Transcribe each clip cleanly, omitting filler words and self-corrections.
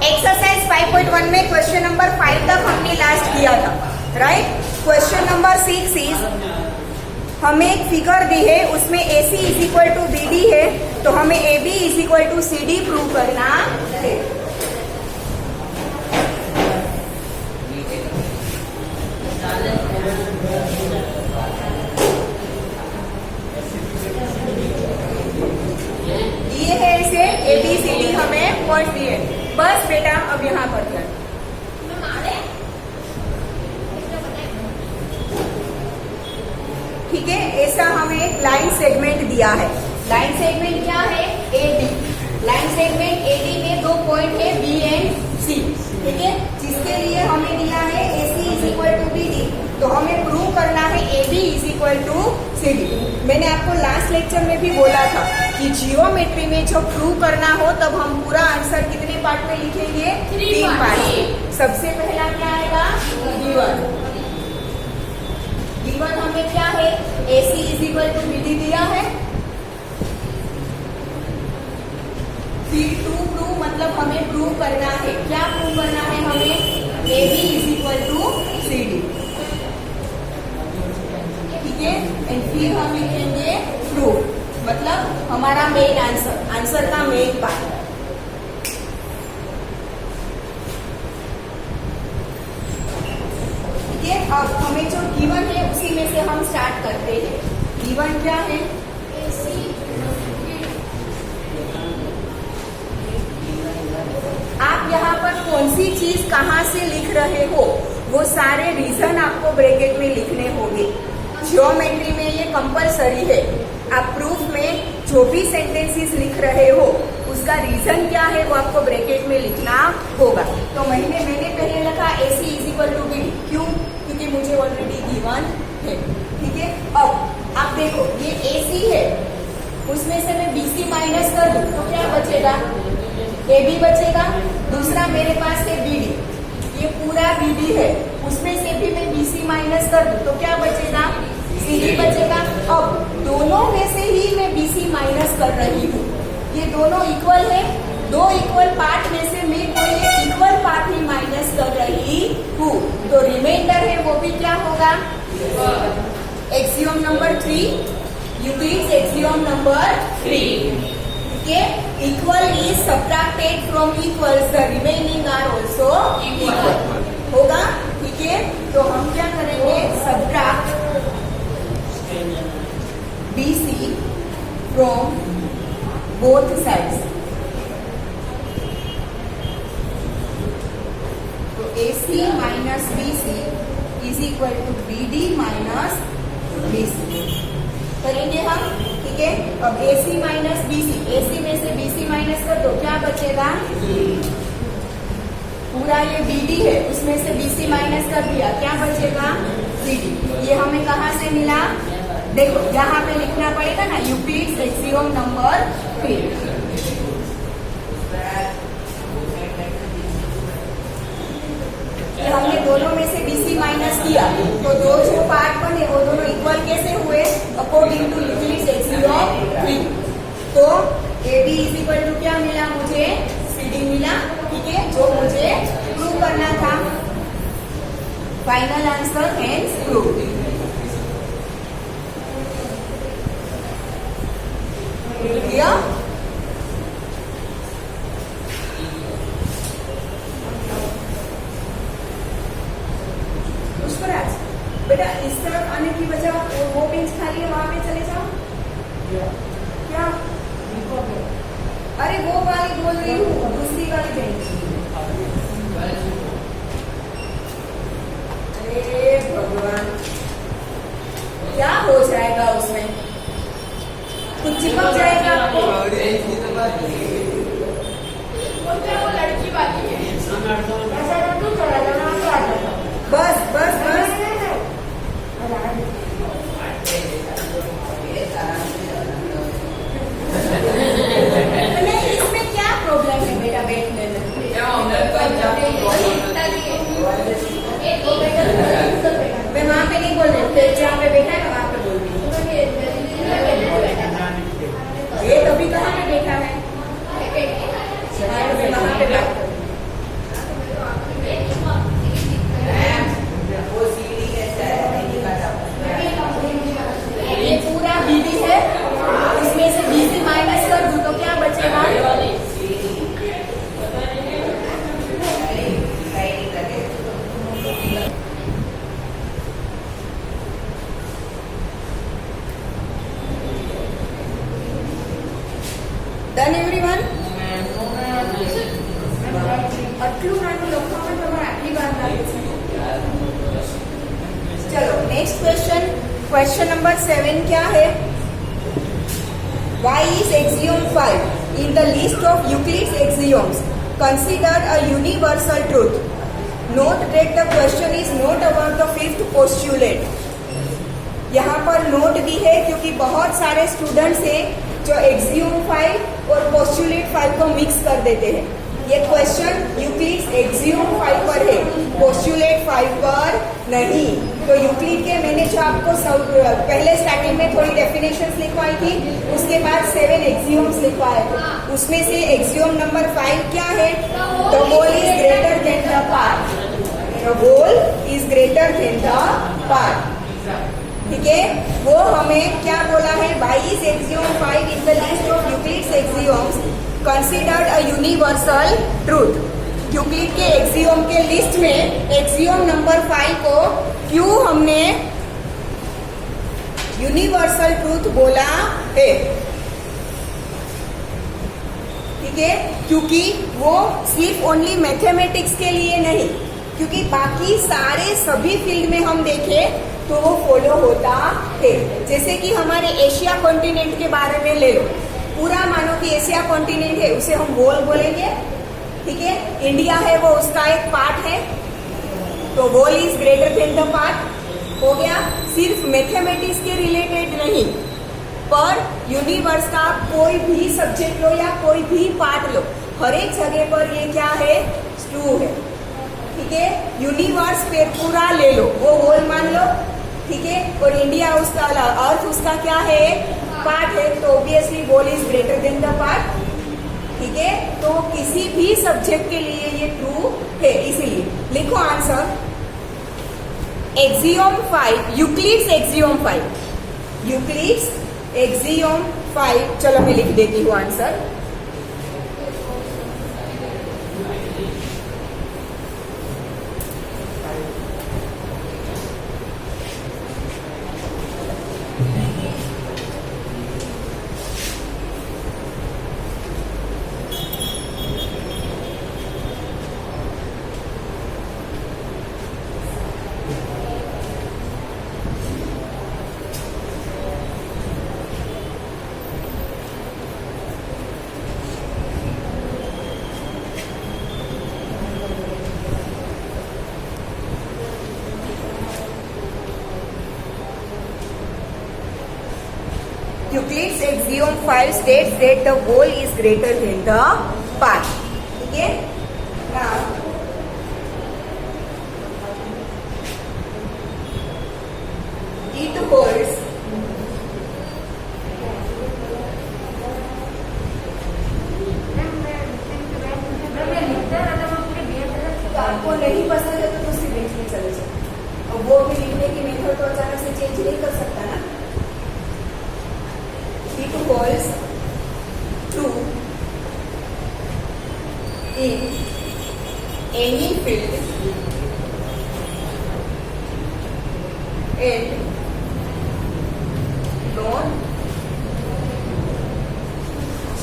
Exercise 5.1 में question number 5 तक हमने लास्ट किया था, राइट। क्वेश्चन नंबर 6 इज, हमें एक फिगर दी है, उसमें AC is equal to BD है, तो हमें AB is equal to CD prove करना है। ये है इसे ABCD हमें पॉइंट दिए। बस बेटा अब यहाँ पर ध्यान, ठीक है। ऐसा हमें एक लाइन सेगमेंट दिया है। लाइन सेगमेंट क्या है? AD। लाइन सेगमेंट AD में 2 पॉइंट है B एंड C, ठीक है, जिसके लिए हमें दिया है AC is equal to BD, तो हमें प्रूव करना है AB is equal to CD। मैंने आपको लास्ट लेक्चर में भी बोला था कि जियोमेट्री में जब प्रूव करना हो तब हम पूरा आंसर कितने पार्ट में लिखेंगे? 3 पार्ट। सबसे पहला क्या आएगा? गिवन हमें क्या है? AC is equal to BD दिया है। फिर टू प्रूव, मतलब हमें प्रूव करना है, क्या प्रूव करना है हमें? AB is equal to CD, ठीक है। एंड फिर हम लिखेंगे प्रूव, मतलब हमारा मेन आंसर, आंसर का मेन पार्ट। अब हमें जो गिवन है उसी में से हम स्टार्ट करते हैं। गिवन क्या है? आप यहाँ पर कौन सी चीज कहाँ से लिख रहे हो, वो सारे रीजन आपको ब्रैकेट में लिखने होंगे। जियोमेट्री में ये कंपलसरी है। आप प्रूफ में जो भी सेंटेंसेस लिख रहे हो उसका रीजन क्या है वो आपको ब्रैकेट में लिखना होगा। तो मैंने पहले लिखा AC is equal to BD, क्यों? क्योंकि मुझे ऑलरेडी गिवन है, ठीक है। अब आप देखो, ये AC है, उसमें से मैं BC माइनस कर दूं तो क्या बचेगा? AB बचेगा। दूसरा मेरे पास है BD, ये पूरा BD है, उसमें से भी मैं BC माइनस कर दूं तो क्या बचेगा? CD बचेगा। अब दोनों में से ही मैं BC माइनस कर रही हूँ, ये दोनों इक्वल है, 2 इक्वल पार्ट में से मैं कोई एक इक्वल पार्ट ही माइनस कर रही हूँ, तो रिमाइंडर है वो भी क्या होगा? Axiom number 3, Euclid's axiom number 3, ठीक है। Equal is subtracted from equals, the remaining are also equal होगा, ठीक है। तो हम क्या करेंगे? Subtract BC from both sides, तो AC minus BC is equal to BD minus BC करेंगे हम, ठीक है। अब AC माइनस BC, AC में से BC माइनस कर दो, क्या बचेगा? पूरा ये BD है, उसमें से BC माइनस कर दिया, क्या बचेगा? CD। ये हमें कहाँ से मिला? देखो यहाँ पे लिखना पड़ेगा ना, यूक्लिड्स एक्सियम नंबर 3। हमने दोनों में से BC माइनस किया, तो दो जो पार्ट बने वो दोनों इक्वल कैसे हुए? According to Euclid's axiom 3। तो AB इज इक्वल टू क्या मिला मुझे? CD मिला, ठीक है, जो मुझे प्रूव करना था। Final answer hence prove. किया? पुष्पराज बेटा, इस तरफ आने की वजह वो बेंच खाली है, वहां पे चले जाओ। क्या? अरे वो वाली बोल रही हूँ, दूसरी वाली बेंच। अरे भगवान, क्या हो जाएगा उसमें? कुछ चिपक जाएगा आपको। वो लड़की वाली है, बस बस बस। नहीं, इसमें क्या प्रॉब्लम है बेटा बैठने में? मैं वहाँ पे नहीं बोल रही, जहाँ पे बैठा है वहाँ पे बोल रही हूँ। ये तभी कहाँ पे बैठा है? वहाँ पे बात करो। આટલું નાનું લખવામાં તમારે આટલી વાર લાગે છે. चलो नेक्स्ट क्वेश्चन नंबर 7 क्या है? Why is axiom 5 in the list of Euclid's axioms considered a universal truth? Note that the question is not about the fifth postulate. यहाँ पर नोट भी है क्योंकि बहुत सारे स्टूडेंट्स हैं जो एक्सियोम 5 और पोस्टुलेट 5 को मिक्स कर देते हैं. ये क्वेश्चन यूक्लिड्स एक्सियोम 5 पर है, पोस्टुलेट 5 पर नहीं. तो यूक्लिड के मैंने जो आपको पहले स्टार्टिंग में थोड़ी डेफिनेशंस लिखवाई थी, उसके बाद 7 एक्सियोम्स लिखवाए थे. उसमें से एक्सियोम नंबर 5 क्या है? The whole is greater than the part. The whole is greater than the part. ठीक है, वो हमें क्या बोला है? Why is axiom 5 in the list of Euclid's axioms considered a universal truth? Euclid के एक्सियोम के लिस्ट में एक्सियोम नंबर 5 को क्यों हमने यूनिवर्सल ट्रूथ बोला है? ठीक है, क्योंकि वो सिर्फ ओनली मैथमेटिक्स के लिए नहीं, क्योंकि बाकी सारे सभी फील्ड में हम देखें तो वो फॉलो होता है. जैसे कि हमारे एशिया कॉन्टिनेंट के बारे में ले लो. पूरा मानो कि एशिया कॉन्टिनेंट है, उसे हम वॉल बोलेंगे. ठीक है, इंडिया है वो उसका एक पार्ट है, तो wall is greater than the part. हो गया. सिर्फ मैथमेटिक्स के रिलेटेड नहीं, पर यूनिवर्स का कोई भी सब्जेक्ट लो या कोई भी पार्ट लो, हर एक जगह पर ये क्या है? ट्रू है. ठीक है, यूनिवर्स पे पूरा ले लो, वो होल मान लो. ठीक है, और इंडिया उसका अर्थ उसका क्या है? पार्ट है, तो obviously wall is greater than the part. ठीक है, तो किसी भी सब्जेक्ट के लिए ये ट्रू है. इसीलिए लिखो answer. Axiom 5, Euclid's axiom 5, Euclid's axiom 5. चलो मैं लिख देती हूँ answer. Euclid's axiom 5 states that the whole is greater than the part. Okay? Now, it holds आपको नहीं पसंद है तो दूसरी बेंच में चले जाओ. और वो भी लिखने की मेथड तो अचानक से चेंज नहीं कर सकता ना. It holds true in any field and not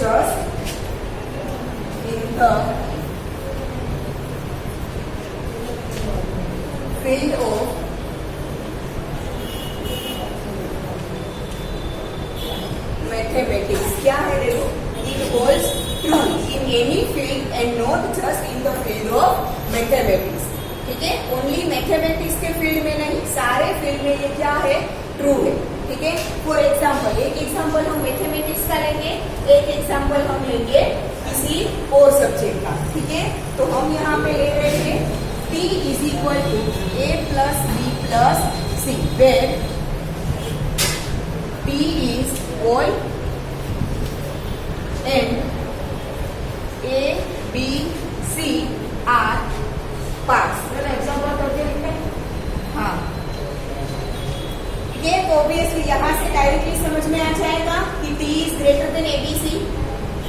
just in the field of mathematics. क्या है देखो? It holds true in any field and not just in the field of mathematics. ठीक है, ओनली मैथमेटिक्स के फील्ड में नहीं, सारे field में ये क्या है? ट्रू है. ठीक है, फॉर एग्जाम्पल, एक एग्जाम्पल हम मैथमेटिक्स का लेंगे, एक एग्जाम्पल हम लेंगे किसी और सब्जेक्ट का. ठीक है, तो हम यहाँ पे ले रहे हैं T is equal to A plus B plus C, where T is all and A, B, C are parts. Example करके लिखते हैं. हाँ, ये तो ऑब्वियसली यहाँ से डायरेक्टली समझ में आ जाएगा कि T is greater then ABC.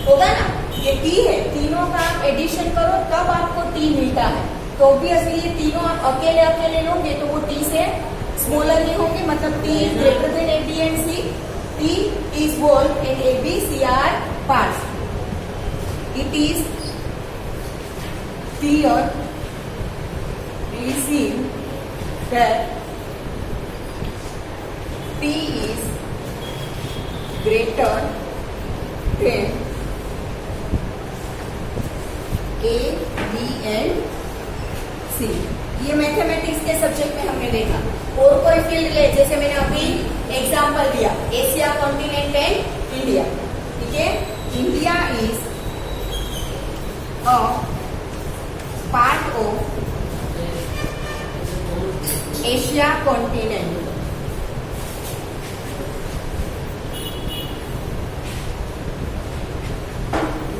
होगा ना? ये T है, तीनों का आप एडिशन करो तब आपको T मिलता है. तो ऑब्वियसली ये तीनों आप अकेले अकेले लोगे तो वो T से स्मॉलर ही होंगे, मतलब T is greater then A, B and C. T is whole and A, B, C are parts. It is clear, receive that P is greater than A, B and C. ये mathematics के subject में हमने देखा। और कोई field ले, जैसे मैंने अभी एग्जांपल दिया, एशिया कॉन्टिनेंट एंड इंडिया। ठीक है, India is a part of Asia continent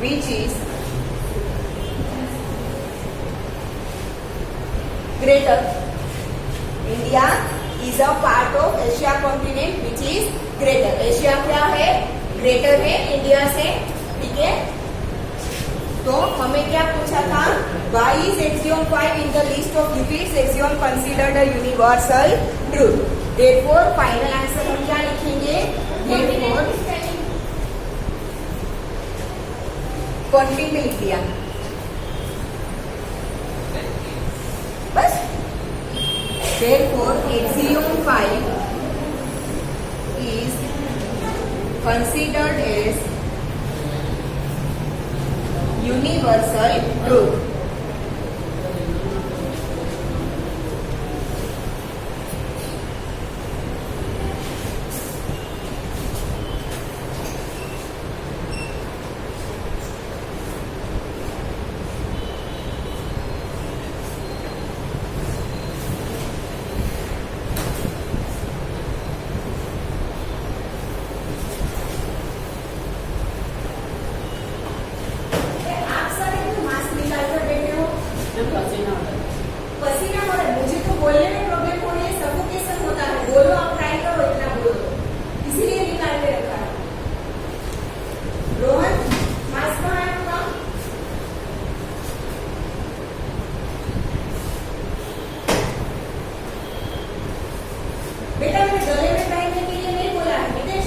which is greater. India is a part of Asia continent which is greater. Asia क्या है? ग्रेटर है इंडिया से। ठीक है, तो हमें क्या पूछा था? Why is axiom 5 in the list of Euclid's axiom considered a universal truth? Therefore, final answer हम क्या लिखेंगे? Therefore, कॉन्टिंग में लिख दिया बस। Therefore, axiom 5 is considered as universal truth. पसीना हो रहा है, मुझे तो बोलने में प्रॉब्लम हो रही है, सफोकेशन होता है। बोलो, आप ट्राई करो, इतना बोलो, इसीलिए निकाल के रखा है। रोहन, मास्क कहाँ है आपका? बेटा मैंने गले में पहनने के लिए नहीं बोला है नितेश,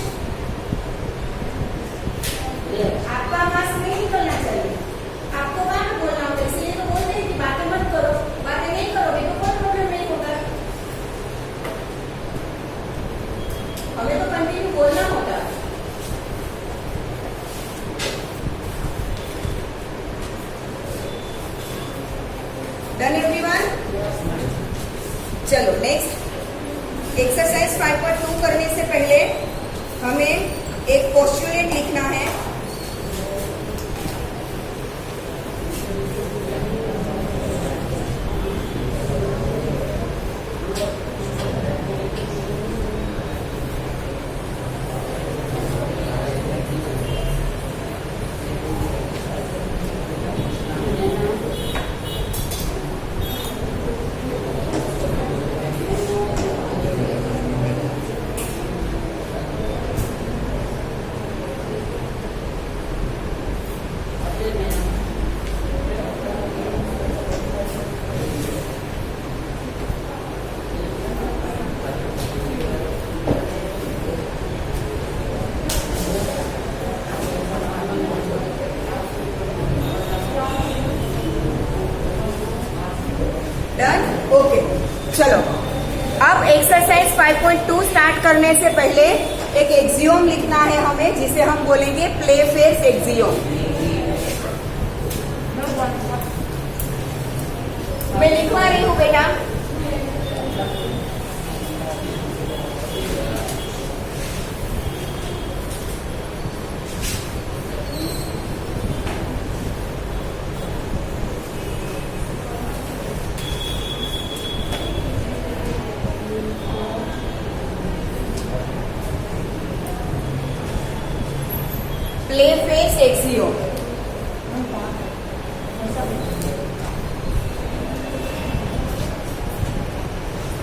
आपका मास्क नहीं निकलना चाहिए, आपको बात बोलना होता है, इसलिए तो बोलते हैं कि बातें मत करो। बातें नहीं करोगे तो कोई प्रॉब्लम नहीं होगा, हमें तो कंटिन्यू बोलना होगा। Done everyone? चलो नेक्स्ट एक्सरसाइज 5.2 करने से पहले हमें एक पोस्टुलेट लिखना है। डन? ओके, चलो अब एक्सरसाइज 5.2 स्टार्ट करने से पहले एक एक्सियोम लिखना है हमें, जिसे हम बोलेंगे प्ले फेस एक्सियोम। मैं लिखवा रही हूँ बेटा। Play face axiom.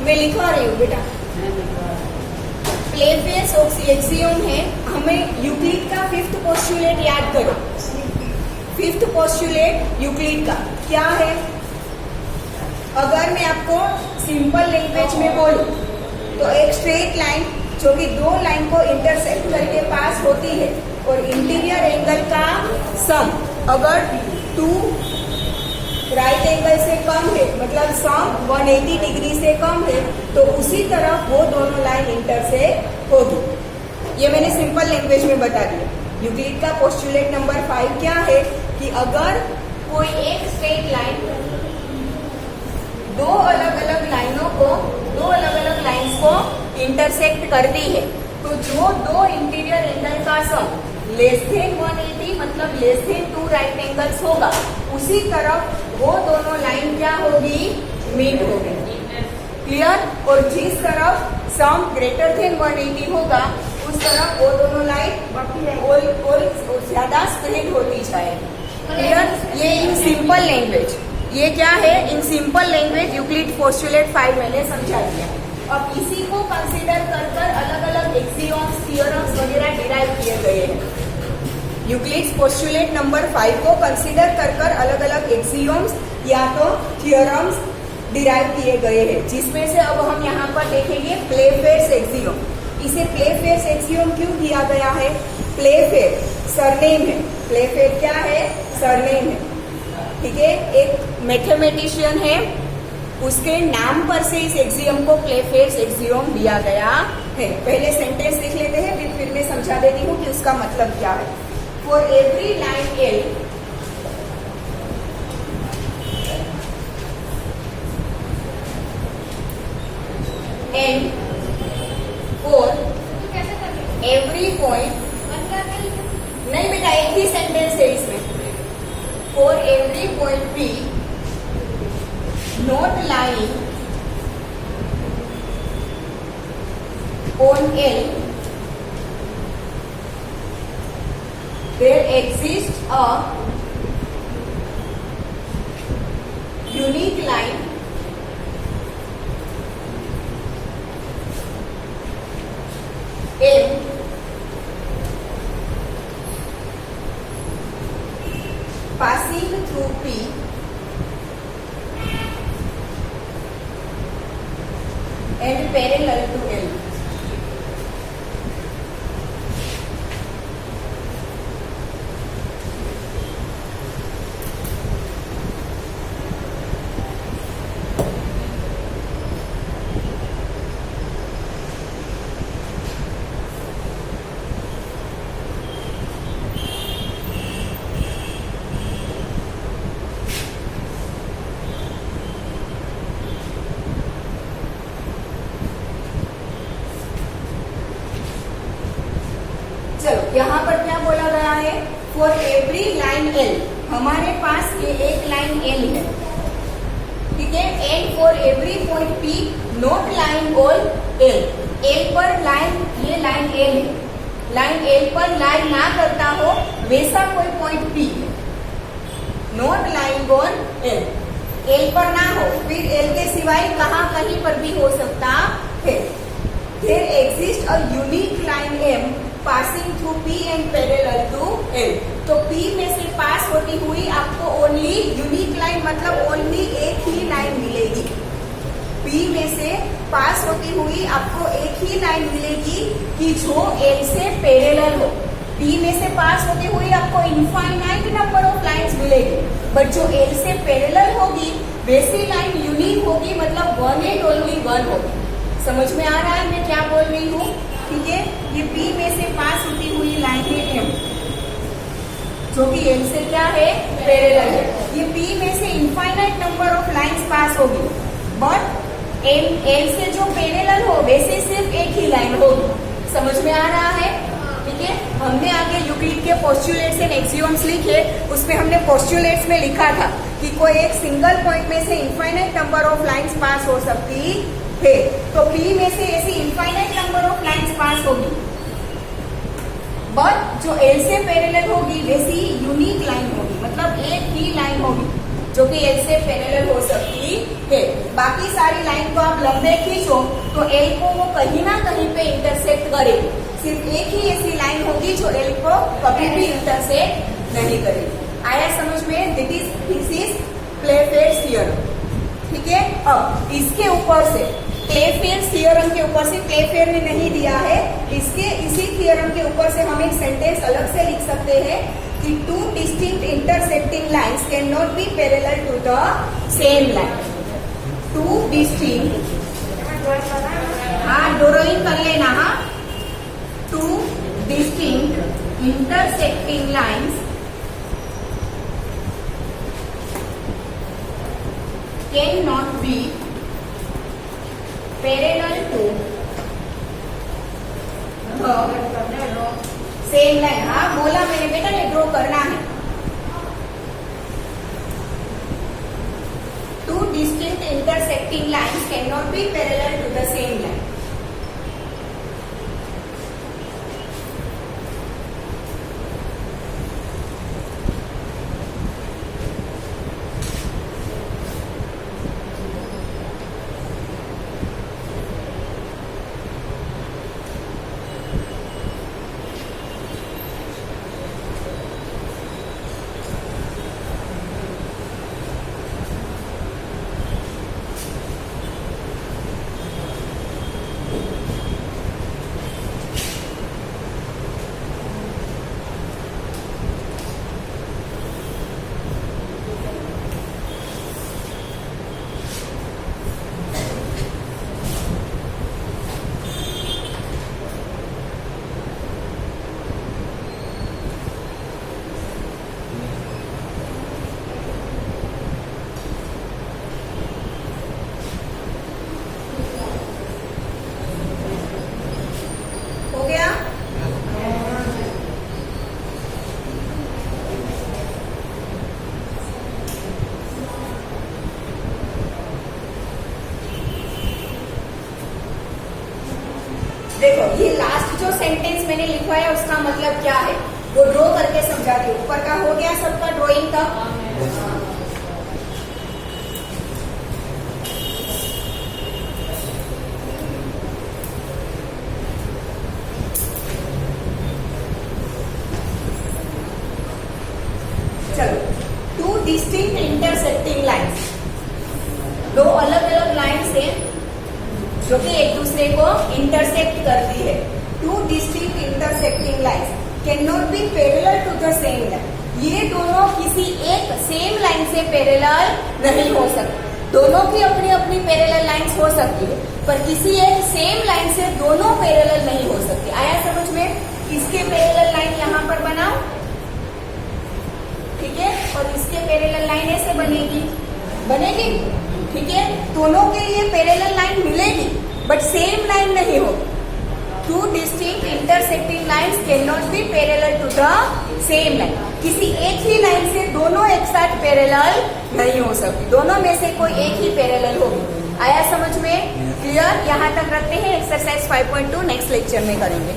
मैं लिखवा रही हूँ बेटा। प्ले फेस एक्सियोम है, हमें यूक्लिड का 5th पोस्टुलेट याद करो। 5th पोस्टुलेट यूक्लिड का क्या है? अगर मैं आपको सिंपल लैंग्वेज में बोलूं तो एक स्ट्रेट लाइन जो कि दो लाइन को इंटरसेक्ट करके पास होती है और इंटीरियर एंगल का सम अगर 2 राइट एंगल से कम है, मतलब सम 180 डिग्री से कम है, तो उसी तरफ वो दोनों लाइन इंटरसेक्ट होगी। ये मैंने सिंपल लैंग्वेज में बता दिया। यूक्लिड का पोस्टुलेट नंबर 5 क्या है कि अगर कोई एक स्ट्रेट लाइन दो अलग अलग लाइंस को इंटरसेक्ट करती है, तो जो दो इंटीरियर एंगल का सम लेस देन 180 मतलब लेस देन 2 राइट एंगल्स होगा, उसी तरफ वो दोनों लाइन क्या होगी, मीट होगी। क्लियर? और जिस तरफ सम ग्रेटर देन 180 होगा उस तरफ वो दोनों लाइन और ज्यादा स्प्रेड होती जाएगी। क्लियर? ये इन सिंपल लैंग्वेज, ये क्या है, in simple language Euclid postulate 5 मैंने समझा दिया। अब इसी को कंसीडर कर अलग अलग एक्सियोम्स, थियोरम्स वगैरह डिराइव किए गए हैं। यूक्लिड पोस्टुलेट नंबर 5 को कंसीडर कर अलग अलग एक्सियोम्स या तो थियोरम्स डिराइव किए गए हैं, जिसमें से अब हम यहाँ पर देखेंगे प्लेफेयर्स एक्सियोम। इसे प्लेफेयर्स एक्सियोम क्यों दिया गया है? प्लेफेयर सरनेम है। प्लेफेयर क्या है? सरनेम है। ठीक है, एक मैथमेटिशियन है, उसके नाम पर से इस एक्सियम को प्लेफेयर्स एक्सियम दिया गया है। पहले सेंटेंस लिख लेते हैं, फिर मैं समझा देती हूँ कि उसका मतलब क्या है। For every line L and for every point, नहीं बेटा एक ही सेंटेंस है इसमें, for every point P not lying on L, there exists a unique line M passing through P and parallel to L. चलो यहाँ पर क्या बोला गया है? फॉर एवरी लाइन एल, हमारे पास ये एक लाइन एल है, ठीक है, and for every point P not line on L, L पर लाइन, ये लाइन एल है, लाइन एल पर लाइन ना करता हो वैसा कोई पॉइंट पी है, not line on L, L पर ना हो, फिर एल के सिवाय कहाँ कहीं पर भी हो सकता है। There exist a unique line m passing through P and parallel to L, तो P में से पास होती हुई आपको ओनली यूनिक लाइन मतलब ओनली एक ही लाइन मिलेगी। P में से पास होती हुई आपको एक ही लाइन मिलेगी कि जो L से पैरेलल हो। P में से पास होती हुई आपको इनफाइनाइट नंबर ऑफ लाइंस मिलेगी, बट जो L से पैरेलल होगी वैसी लाइन यूनिक होगी, मतलब वन एंड ओनली वन होगी। समझ में आ रहा है मैं क्या बोल रही हूँ? ठीक है, ये P में से पास होती हुई लाइन है M, जो कि L से क्या है, पैरेलल है। ये P में से infinite number of lines pass होगी, बट L से जो पैरेलल हो वैसे सिर्फ एक ही लाइन होगी। समझ में आ रहा है? ठीक है, हमने आगे यूक्लिड के पोस्टुलेट्स एंड एक्सियोम्स लिखे, उसमें हमने पोस्टुलेट्स में लिखा था कि कोई एक सिंगल पॉइंट में से infinite number of lines pass हो सकती है, तो P में से ऐसी infinite number of lines pass होगी, बट जो L से पैरेलल होगी वैसी यूनिक लाइन होगी, मतलब एक ही लाइन होगी जो कि L से पैरेलल हो सकती है। बाकी सारी लाइन को आप लंबे खींचो तो L को वो कहीं ना कहीं पे इंटरसेक्ट करेगी, सिर्फ एक ही ऐसी लाइन होगी जो L को कभी भी इंटरसेक्ट नहीं करेगी। आया समझ में? This is Playfair's theorem. ठीक है, अब इसके ऊपर से प्लेफेयर्स थ्योरम के ऊपर से, प्लेफेयर ने नहीं दिया है, इसी थ्योरम के ऊपर से हम एक सेंटेंस अलग से लिख सकते हैं कि two distinct intersecting lines can not be parallel to the same line. Two distinct, हाँ ड्राइंग कर लेना, हाँ। Two distinct intersecting lines can not be parallel to same line. हाँ बोला मैंने बेटा, ये ड्रॉ करना है। Two distinct intersecting lines can not be parallel to the same line. देखो ये लास्ट जो सेंटेंस मैंने लिखवाया उसका मतलब क्या है वो ड्रॉ करके समझाती हूँ। ऊपर का हो गया सबका ड्राइंग का। चलो, टू डिस्टिंक्ट इंटरसेक्टिंग लाइन्स, दो अलग अलग लाइन्स है जो कि एक दूसरे को इंटरसेक्ट करती है। Two distinct intersecting lines can not be parallel to the same line. ये दोनों किसी एक सेम लाइन से पैरेलल नहीं हो सकते। दोनों की अपनी अपनी पैरेलल लाइन्स हो सकती है, पर किसी एक सेम लाइन से दोनों पैरेलल नहीं हो सकती। आया समझ में? इसके पैरेलल लाइन यहाँ पर बनाओ, ठीक है, और इसके पैरेलल लाइन ऐसे बनेगी, ठीक है। दोनों के लिए पैरेलल लाइन मिलेगी बट सेम लाइन नहीं होगी। Two distinct intersecting lines can not be parallel to the same line. किसी एक ही लाइन से दोनों एक साथ पैरेलल नहीं हो सकती, दोनों में से कोई एक ही पैरेलल होगी। आया समझ में? क्लियर? यहाँ तक रखते हैं। एक्सरसाइज 5.2 नेक्स्ट लेक्चर में करेंगे।